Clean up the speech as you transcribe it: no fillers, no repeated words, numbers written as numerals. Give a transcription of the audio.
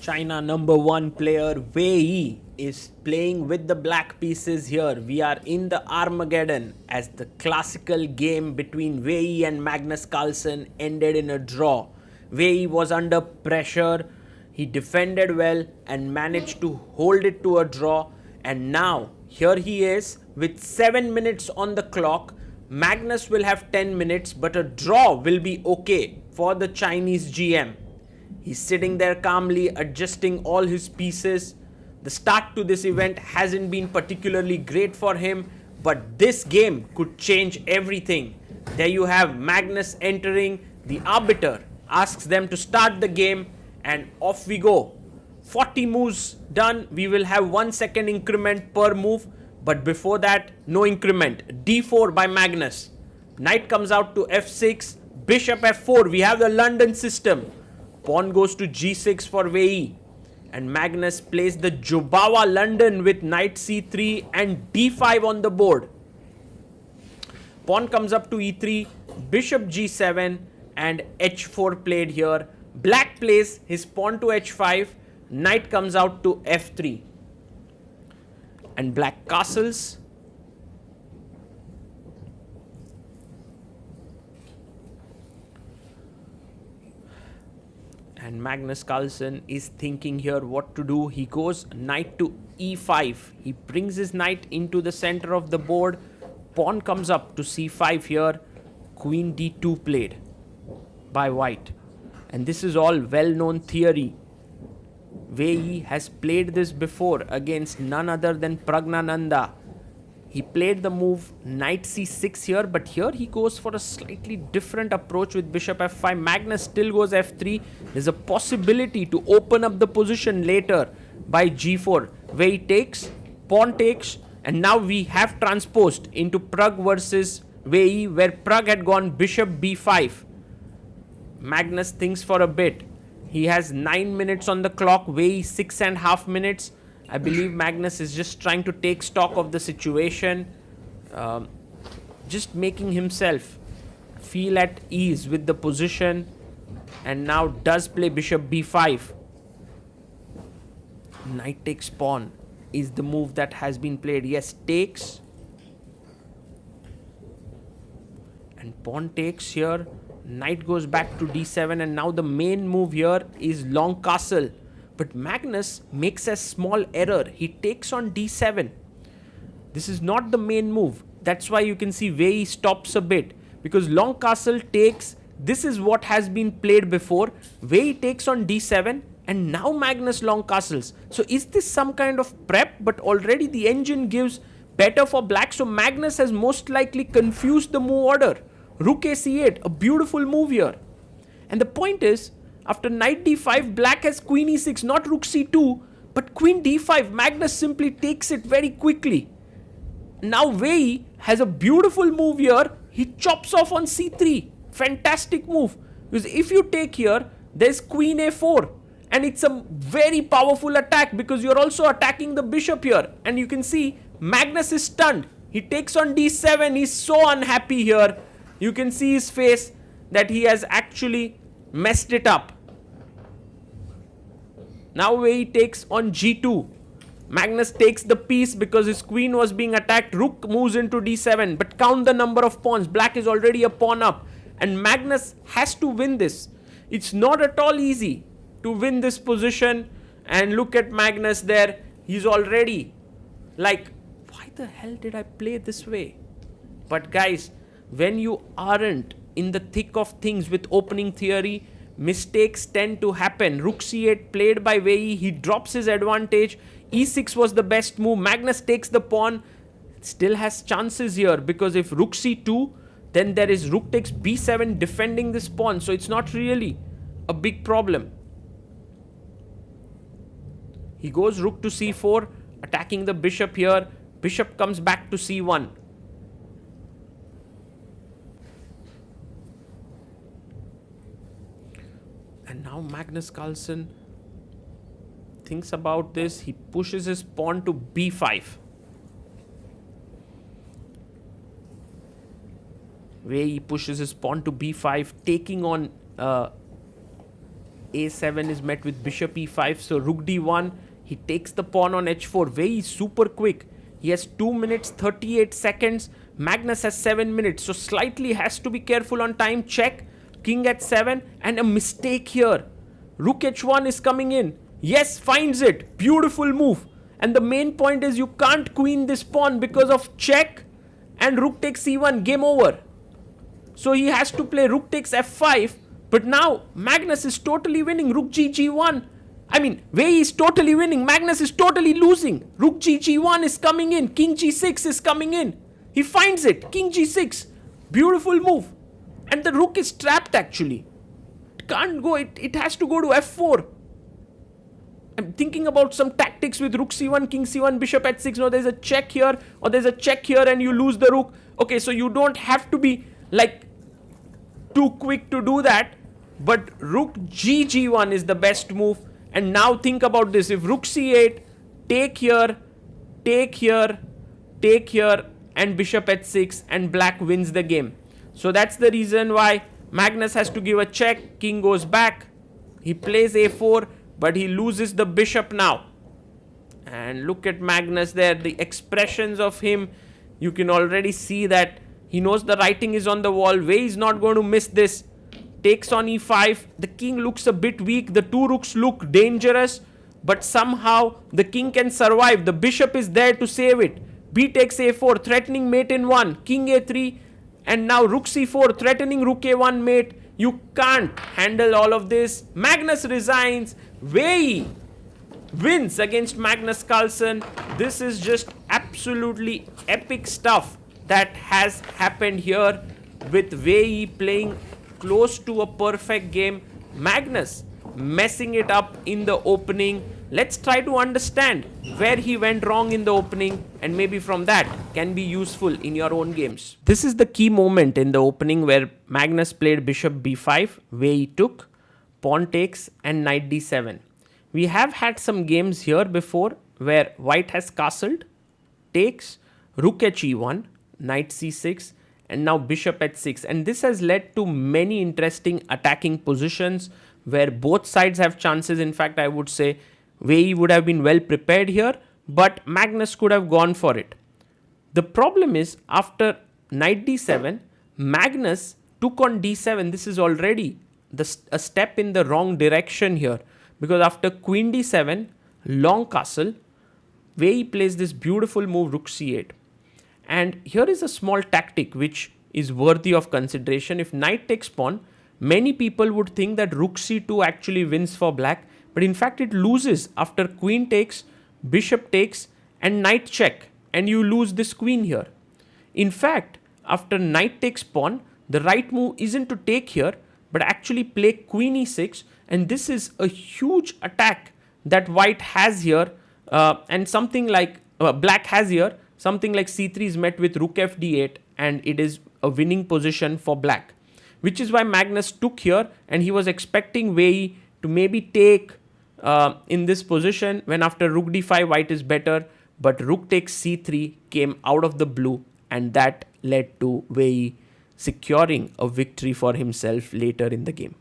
China #1 player Wei Yi is playing with the black pieces here. We are in the Armageddon as the classical game between Wei Yi and Magnus Carlsen ended in a draw. Wei Yi was under pressure. He defended well and managed to hold it to a draw. And now here he is with 7 minutes on the clock. Magnus will have 10 minutes, but a draw will be okay for the Chinese GM. He's sitting there calmly adjusting all his pieces. The start to this event hasn't been particularly great for him, but this game could change everything. There you have Magnus entering. The arbiter asks them to start the game, and off we go. 40 moves done. We will have 1 second increment per move, but before that, no increment. d4 by Magnus. Knight comes out to f6, bishop f4. We have the London system. Pawn goes to g6 for Wei Yi. And Magnus plays the Jubawa London with knight c3 and d5 on the board. Pawn comes up to e3, bishop g7 and h4 played here. Black plays his pawn to h5, knight comes out to f3. And black castles. And Magnus Carlsen is thinking here what to do. He goes knight to e5. He brings his knight into the center of the board. Pawn comes up to c5 here. Queen d2 played by white. And this is all well-known theory. Wei Yi has played this before against none other than Pragnananda. He played the move knight c6 here, but here he goes for a slightly different approach with bishop f5. Magnus still goes f3. There's a possibility to open up the position later by g4. Wei Yi takes, pawn takes, and now we have transposed into Prag versus Wei Yi, where Prag had gone bishop b5. Magnus thinks for a bit. He has 9 minutes on the clock, Wei Yi 6.5 minutes. I believe Magnus is just trying to take stock of the situation, just making himself feel at ease with the position, and now does play bishop b5. Knight takes pawn is the move that has been played. Yes, takes. And pawn takes here. Knight goes back to d7, and now the main move here is long castle. But Magnus makes a small error. He takes on d7. This is not the main move. That's why you can see Wei Yi stops a bit, because long castle takes. This is what has been played before. Wei Yi takes on d7, and now Magnus long castles. So is this some kind of prep? But already the engine gives better for black. So Magnus has most likely confused the move order. Rook a c8, a beautiful move here. And the point is, after knight d5, black has queen e6, not rook c2, but queen d5. Magnus simply takes it very quickly. Now Wei Yi has a beautiful move here. He chops off on c3. Fantastic move. Because if you take here, there's queen a4. And it's a very powerful attack, because you're also attacking the bishop here. And you can see Magnus is stunned. He takes on d7. He's so unhappy here. You can see his face that he has actually messed it up. Now Wei Yi takes on g2. Magnus takes the piece because his queen was being attacked. Rook moves into d7, but count the number of pawns. Black is already a pawn up, and Magnus has to win this. It's not at all easy to win this position. And look at Magnus there. He's already like, why the hell did I play this way? But guys, when you aren't in the thick of things with opening theory, mistakes tend to happen. Rook c8 played by Wei Yi. He drops his advantage. e6 was the best move. Magnus takes the pawn. Still has chances here, because if rook c2, then there is rook takes b7 defending this pawn. So it's not really a big problem. He goes rook to c4, attacking the bishop here. Bishop comes back to c1. And now Magnus Carlsen thinks about this. He pushes his pawn to b5. Wei Yi pushes his pawn to b5, taking on a7 is met with bishop e5. So rook d1, he takes the pawn on h4. Wei is super quick. He has 2 minutes 38 seconds. Magnus has 7 minutes. So slightly has to be careful on time. Check. King at 7 and a mistake here. Rook h1 is coming in. Yes, finds it. Beautiful move. And the main point is you can't queen this pawn because of check and rook takes c1. Game over. So he has to play rook takes f5. But now Magnus is totally winning. Rook g1. I mean, Wei is totally winning. Magnus is totally losing. Rook g1 is coming in. King g6 is coming in. He finds it. King g6. Beautiful move. And the rook is trapped actually. It can't go. It has to go to f4. I'm thinking about some tactics with rook c1, king c1, bishop h6. No, there's a check here or there's a check here and you lose the rook. Okay, so you don't have to be like too quick to do that. But rook g1 is the best move. And now think about this. If rook c8, take here, take here, take here, and bishop h6, and black wins the game. So that's the reason why Magnus has to give a check. King goes back. He plays a4, but he loses the bishop now. And look at Magnus there. The expressions of him, you can already see that he knows the writing is on the wall. Wei is not going to miss this. Takes on e5. The king looks a bit weak. The two rooks look dangerous. But somehow the king can survive. The bishop is there to save it. B takes a4. Threatening mate in 1. King a3. And now rook c4. Threatening rook a1 mate. You can't handle all of this. Magnus resigns. Wei wins against Magnus Carlsen. This is just absolutely epic stuff that has happened here with Wei Yi playing close to a perfect game. Magnus messing it up in the opening. Let's try to understand where he went wrong in the opening and maybe from that can be useful in your own games. This is the key moment in the opening where Magnus played bishop b5, Wei Yi took, pawn takes and knight d7. We have had some games here before where white has castled, takes, rook he1, knight c6, and now bishop h6. And this has led to many interesting attacking positions where both sides have chances. In fact, I would say Wei Yi would have been well prepared here, but Magnus could have gone for it. The problem is after knight d7, Magnus took on d7. This is already a step in the wrong direction here, because after queen d7, long castle, Wei Yi plays this beautiful move rook c8. And here is a small tactic which is worthy of consideration. If knight takes pawn, many people would think that rook c2 actually wins for black, but in fact it loses after queen takes, bishop takes, and knight check, and you lose this queen here. In fact, after knight takes pawn, the right move isn't to take here, but actually play queen e6, and this is a huge attack that white has here, and something like black has here. Something like c3 is met with rook fd8 and it is a winning position for black. Which is why Magnus took here and he was expecting Wei Yi to maybe take in this position when after rook d5 white is better. But rook takes c3 came out of the blue and that led to Wei Yi securing a victory for himself later in the game.